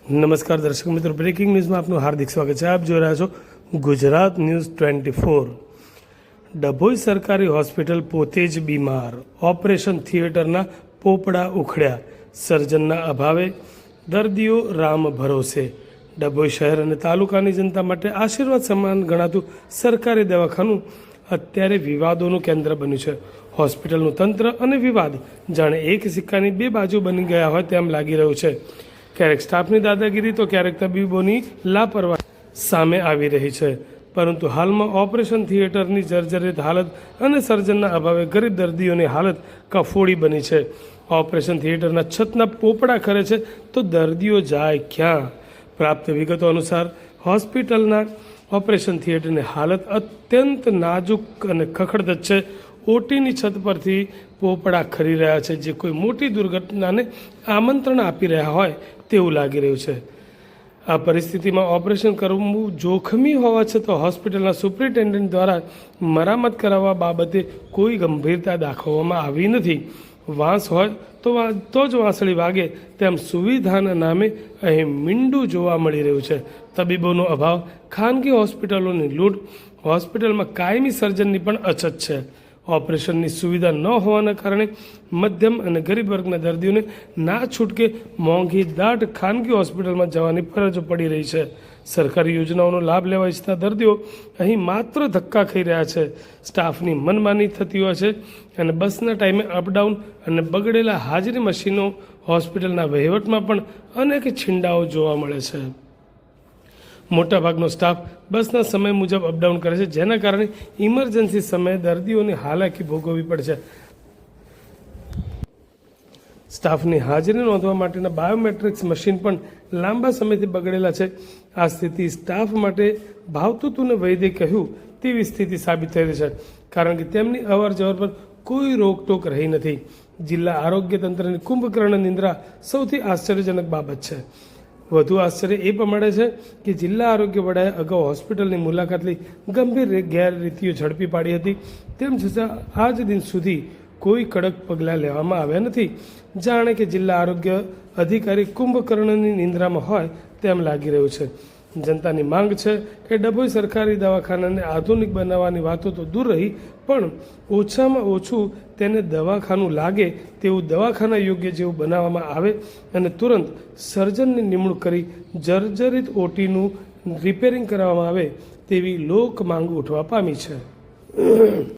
નમસ્કાર દર્શક મિત્રો, બ્રેકિંગ ન્યૂઝમાં આપનું હાર્દિક સ્વાગત છે. આપ જોઈ રહ્યા છો ગુજરાત ન્યૂઝ 24. ડભોઈ સરકારી હોસ્પિટલ પોતે જ બીમાર, ઓપરેશન થિયેટરના પોપડા ઉખડ્યા, સર્જનના અભાવે દર્દીઓ રામ ભરોસે. ડભોઈ શહેર અને તાલુકાની જનતા માટે આશીર્વાદ સમાન ગણાતું સરકારી દવાખાનું અત્યારે વિવાદોનું કેન્દ્ર બન્યું છે. હોસ્પિટલનું તંત્ર અને વિવાદ જાણે એક સિક્કાની બે બાજુ બની ગયા હોય તેમ લાગી રહ્યું છે. ક્યારેક સ્ટાફની દાદાગીરી તો ક્યારેક તબીબોની લાપરવાહી સામે આવી રહી છે. પરંતુ હાલમાં ઓપરેશન થિયેટરની જર્જરિત હાલત અને સર્જનના અભાવે ગરીબ દર્દીઓની હાલત કફોડી બની છે. ઓપરેશન થિયેટરના છતના પોપડા ખરે છે તો દર્દીઓ જાય ક્યાં? પ્રાપ્ત વિગતો અનુસાર હોસ્પિટલના ઓપરેશન થિયેટરની હાલત અત્યંત નાજુક અને ખખડધજ છે. ઓટીની છત પરથી પોપડા ખરી રહ્યા છે, જે કોઈ મોટી દુર્ઘટનાને આમંત્રણ આપી રહ્યા હોય તેવું લાગી રહ્યું છે. આ પરિસ્થિતિમાં ઓપરેશન કરવું જોખમી હોવા છતાં હોસ્પિટલના સુપ્રિન્ટેન્ડન્ટ દ્વારા મરામત કરાવવા બાબતે કોઈ ગંભીરતા દાખવવામાં આવી નથી. વાંસ હોય તો જ વાંસળી વાગે તેમ સુવિધાના નામે અહીં મીંડું જોવા મળી રહ્યું છે. તબીબોનો અભાવ, ખાનગી હોસ્પિટલોની લૂંટ, હોસ્પિટલમાં કાયમી સર્જનની પણ અછત છે. ઓપરેશનની સુવિધા ન હોવાના કારણે મધ્યમ અને ગરીબ વર્ગના દર્દીઓને ના છૂટકે મોંઘી દાટ ખાનગી હોસ્પિટલમાં જવાની ફરજ પડી રહી છે. સરકારી યોજનાઓનો લાભ લેવા ઈચ્છતા દર્દીઓ અહીં માત્ર ધક્કા ખાઈ રહ્યા છે. સ્ટાફની મનમાની થતી હોય છે અને બસના ટાઈમે અપડાઉન અને બગડેલા હાજરી મશીનો હોસ્પિટલના વહીવટમાં પણ અનેક છીંડાઓ જોવા મળે છે. મોટાભાગનો સ્ટાફ બસના સમય મુજબ અપડાઉન કરે છે, જેના કારણે ઇમરજન્સી સમયે દર્દીઓની હાલાકી ભોગવવી પડે છે. સ્ટાફની હાજરી નોંધવા માટેના બાયોમેટ્રિક્સ મશીન પણ લાંબા સમયથી બગડેલા છે. આ સ્થિતિ સ્ટાફ માટે ભાવતૂતુને વૈદ્ય કહ્યું તેવી સ્થિતિ સાબિત થઈ રહી છે, કારણ કે તેમની અવર જવર પર કોઈ રોકટોક રહી નથી. જિલ્લા આરોગ્ય તંત્રની કુંભકર્ણ નિંદ્રા સૌથી આશ્ચર્યજનક બાબત છે. વધુ આશ્ચર્ય એ પણ મળે છે કે જિલ્લા આરોગ્ય વડાએ અગાઉ હોસ્પિટલની મુલાકાત લઈ ગંભીર ગેરરીતિઓ ઝડપી પાડી હતી. તેમ છતાં આજ દિન સુધી કોઈ કડક પગલાં લેવામાં આવ્યા નથી. જાણે કે જિલ્લા આરોગ્ય અધિકારી કુંભકર્ણની નિંદ્રામાં હોય તેમ લાગી રહ્યું છે. જનતાની માંગ છે કે ડભોઈ સરકારી દવાખાનાને આધુનિક બનાવવાની વાતો તો દૂર રહી, પણ ઓછામાં ઓછું તેને દવાખાનું લાગે તેવું દવાખાના યોગ્ય જેવું બનાવવામાં આવે અને તુરંત સર્જનની નિમણૂક કરી જર્જરિત ઓટીનું રિપેરિંગ કરવામાં આવે તેવી લોક માંગ ઉઠવા પામી છે.